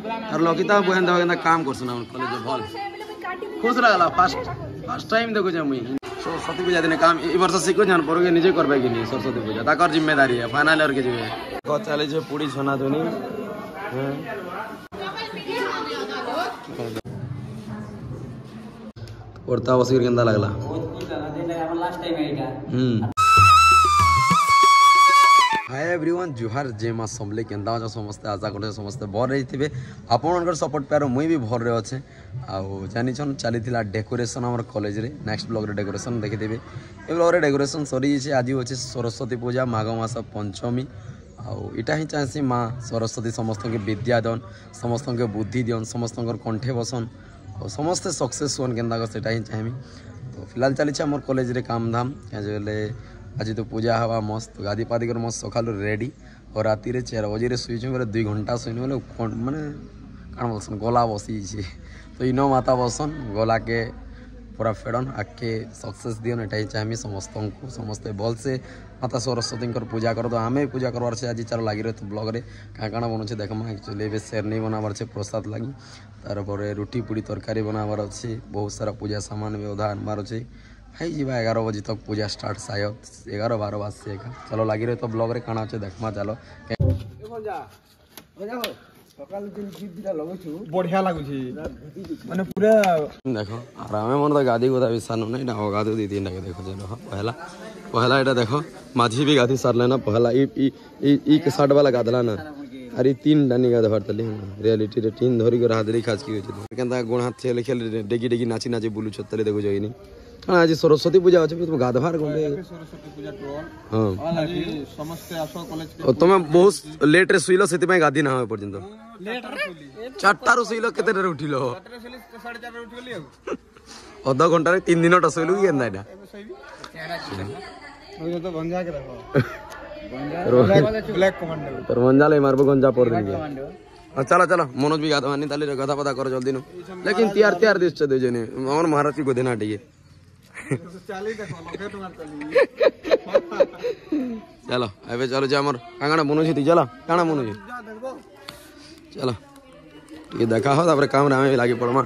और लकिता बहन देवा काम करसन हम कॉलेज भल खुश लगला फर्स्ट टाइम देखो जे मुई सरस्वती पूजा दिन काम ई वर्ष सिखो जान पड़ोगे निजे करबे कि नहीं सरस्वती पूजा ताकर जिम्मेदारी है फाइनल ईयर के जेबे को चले जे पूरी छना दोनी पड़ता बसी केंदा लगला हाय एवरीवन जुहार जय मां समले केंदा छ समस्त आशा करते समस्त भर रही थे आपनकर सपोर्ट प्यार मुई भी भर रहे अच्छे आउ जानी छन चली डेकोरेशन हमर कॉलेज रे नेक्स्ट ब्लॉग रे डेकोरेशन देखि देबे ए ब्लॉग रे डेकोरेशन सरी जे आज होचे सरस्वती पूजा माघ मास पंचमी आउ इटा ही चाहसी माँ सरस्वती समस्त के विद्या दन समस्त के बुद्धि दियन समस्त कंठे बसन और समस्ते सक्सेस हुन केंदा सेटा ही चाहमी तो फिलहाल चली आम कॉलेज रे काम धाम क्या आज तो पूजा हवा मस्त गाधी पादी कर मस्त सकाल रेडी और राति 4 बजे शुचे बोले 2 घंटा शुन बोले माने कण बसन गला बसी तो इनो माता बसन गला के पूरा फेड़न आके सक्सेस दियन एटाई चाहमी समस्त को समस्ते भल से माता सरस्वती पूजा कर तो आम पूजा करवार से आज चार लगी रहे तो ब्लॉग रे काण बनुचे देखमा एक्चुअली ए शेर नहीं बनाबार से प्रसाद लगी तार रुटी पुड़ी तरकारी बनाबार अच्छे बहुत सारा पूजा सामान भी उधा आनबार अच्छे है जीवा 11 बजे तक पूजा स्टार्ट शायद 11-12 बज से चलो लगी रहे तो ब्लॉग रे काण अच्छे देखमा चलो बढ़िया लगुची माने पूरा देखो आराम मन तो गाधी गोदा विसान नहीं ना गाधु दी तीन देखो चलो पहला एटा देखो माझी भी गाधी सारले ना पहला ई के शर्ट वाला गाधला ना अरे 3 डानी गाधा भरतली रियलिटी रे 3 धरी के हाथ रे खास की होचे केंदा गुण हाथ खेल खेल डेगी डेगी नाची बुलु छतले देखो जइनी आज सरस्वती पूजा अछि तुम गाधवार गोले सरस्वती पूजा टोल हां आज समस्त आसो कॉलेज के तुम बहुत लेट रे सुइलो सेति में गाधी ना होय पर्यंत लेट रे 4टा रो सुइलो केते रे उठिलो 4 रे 4:30 रे उठ गेली आ आधा घंटा रे 3 दिन टसइलु केंदा एटा हो तो भंजा के रखो ब्लैक कमांडो तर मंजाले मारबो गंजा पर देंगे चलो चलो मनोज भी गाधा मानी ताले गधा पता करो जल्दी नो लेकिन तैयार दिस छ दे जने हमर महाराज को देना टिके चाली देखो लगे तुम्हार चली चलो एबे चलो जे हमर कांगड़ा मनोज थी चलो काना मनोज चलो ये देखा हो तापर काम में लागी पड़मा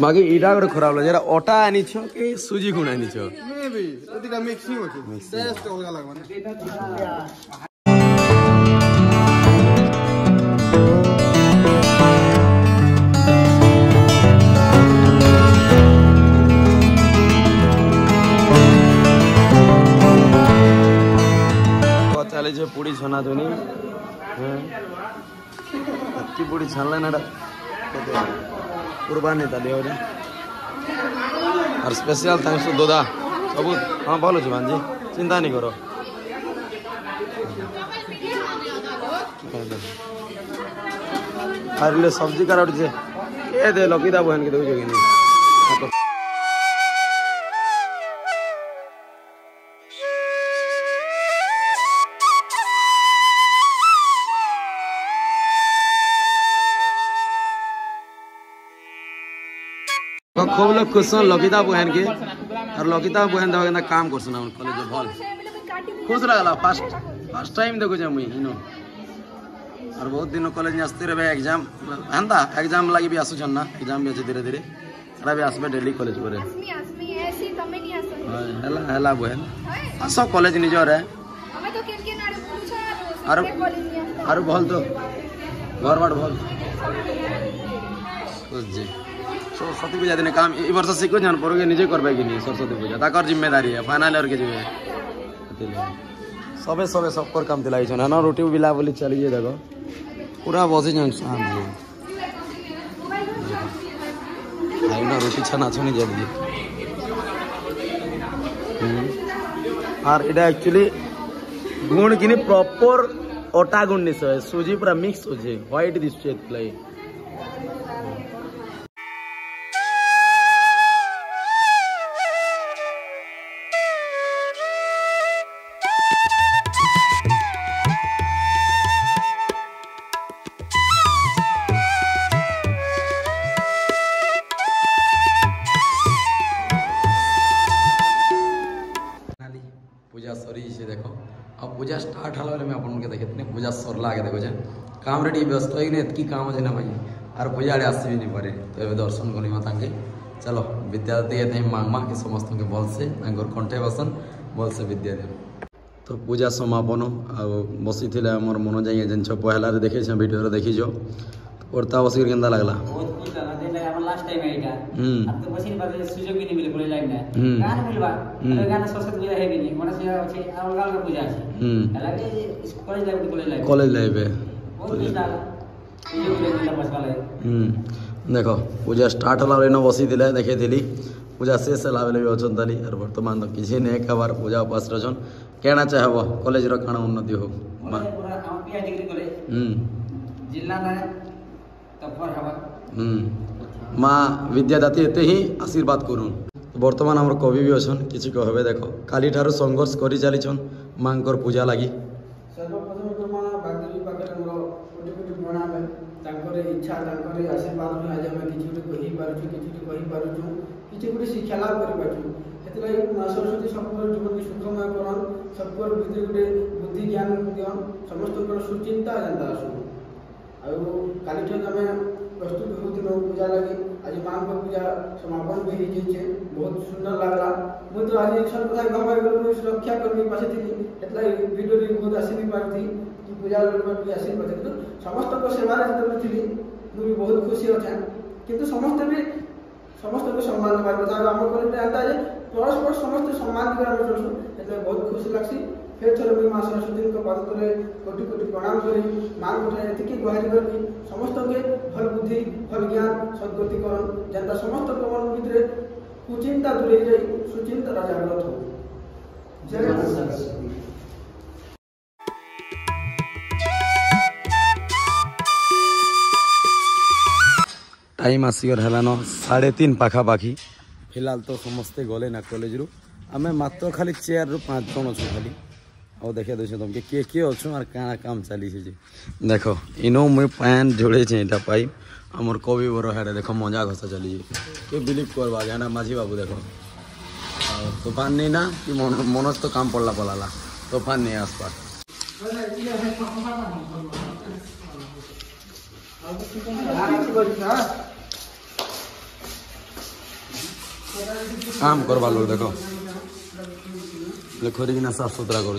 बाकी इटा गोटे खराब लगे जरा अटा आनी छो कि सुजी गुण आनी छो मे भी ओदिका मिक्सिंग होची टेस्ट होगा लागबा चले जे पूड़ी छना दोनी की पूड़ी छानले ना कुर्बानी ताली और स्पेशल थैंक्स टू दोदा सब हाँ भल अच्छे भांजी चिंता नहीं करो अरे सब्जी का उठे ये दे लकिता बहन के देखो कि खूब लोग खुश लकिता बहन के और लकिता बहन देवा काम करसन हम कॉलेज भल खुश लगला फर्स्ट टाइम देखो जे मुई इनो और बहुत दिन कॉलेज में आसते रहे एग्जाम हेंता एग्जाम लगी भी आसु छन ना एग्जाम भी अच्छे धीरे धीरे अरे भी आसबे डेली कॉलेज करे हला बहन आसो कॉलेज निजर है और भल तो घर बाट भल जी सरस्वती पूजा दिन काम ई वर्ष सिखो जान पड़ोगे निजे करबे कि नहीं सरस्वती पूजा ताकर जिम्मेदारी है फाइनल ईयर के जेबे सबे सबकर काम दिलाई छन ना रोटी बिला बोली चलिए देखो पूरा बसी जन शाम आई ना रोटी छना छनी जल्दी और इटा एक्चुअली गुण किनी प्रॉपर ओटा गुण निस सुजी पूरा मिक्स हो जे व्हाइट दिस चेक लाई पूजा सरी से देखो अब पूजा स्टार्ट होला बेले मैं आपन के देखितनी पूजा सरला आगे देखो जे काम रे व्यस्त होई ने एतकी काम जे ना भाई आर पूजा आड़े आसी भी नहीं पारे तो ए दर्शन करी माता के चलो विद्यार्थी एते मांगमा के समस्त के बल से अंगर कंठे बसन बल से विद्या दे तो पूजा समापन आ बसी थिले हमर मन जाई जन छ पहला रे देखे छ वीडियो रे देखि जो औरता बसी केंदा लागला बहुत खुश लगा दे अपन लास्ट टाइम एटा अब तो बसी बात सुजोग भी नहीं मिले कोले लाइन में गाना मिलबा गाना सरस्वती पूजा है भी नहीं मन से अछि अलग अलग पूजा अछि अलग कॉलेज लाइफ कॉलेज लाइफ है बहुत खुश लगा ये बोले बस वाला देखो पूजा स्टार्ट होला रे न बसी दिले देखे दिली पूजा शेष होला बेले भी अछन तनी और वर्तमान तो किसी ने एक बार पूजा उपास रचन कहना चाहबो कॉलेज रो काना उन्नति हो पूरा हम पीएच डिग्री कॉलेज जिला ना तपर हवा माँ विद्यादाती एते ही आशीर्वाद करूँ तो बर्तमान आम कवि भी अच्छन किसी कहबे देखो काली ठारू संघर्ष करी चलीछन मांकर पूजा लगी सर्वप्रथम तो मां बागदेवी पाखे हमरो कोटी कोटी प्रणाम है तांकर इच्छा तांकर आशीर्वाद में आज हम किछि कहि पारुछु किछि गुटे शिक्षा लाभ करि पारुछु हेतला मां सरस्वती सबकर जीवन के सुखमय करन सबकर भीतर गुटे बुद्धि ज्ञान दियन समस्त को सुचिंता जानता आसु आउ काली ठन हमें प्रस्तुत होतिनो पूजा लगी आज मां को पूजा समापन भी ही जे बहुत सुंदर लागला मु तो आज एक कथा गवा गलो सुरक्षा करबी पासे थी एतला वीडियो रे बहुत आसी भी पारथी कि पूजा लोग भी आसी पाथे तो समस्त को सेवा रे जब थी मु भी बहुत खुशी अछा किंतु समस्त को सम्मान पार कथा हम करे आता जे परस्पर समस्त सम्मान दिबा हम सोचु एतला बहुत खुशी लागसी फिर थोड़े भी मां सरस्वती को पाद करे कोटि कोटि प्रणाम करी मां को एतिकी गुहारी करबी समस्त के फल बुद्धि फल ज्ञान सद्गति करन जनता समस्त को मन भीतर कुचिंता दूरे जाई सुचिंता जागृत हो जय मां सरस्वती टाइम आसीगर हेलान 3:30 पाखापाखी फिलहाल तो समस्ते गले ना कॉलेज रु आमे मात्र खाली चेयर रु 5 जन अच्छु खाली और देखे दे तुमके किए अच्छु और काना काम चली जे देखो इनो मुई पैन जोड़े छे एटा पाइप हमर कवि बरो हेडे देखो मजा घसा चली के बिलीव करबा जाना माझी बाबू देखो तूफान नहीं ना कि मनोज तो काम पड़ला तूफान नहीं आसपास काम करवा लोग देखो खोरिकिना साफ सुथरा कर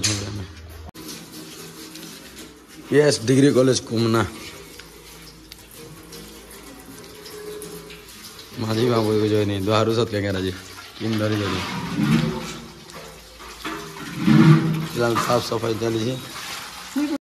यस डिग्री कॉलेज कुमना माझी बाबू को जो नहीं द्वारू सत क्या राजी किन धरी फिलहाल साफ सफाई चली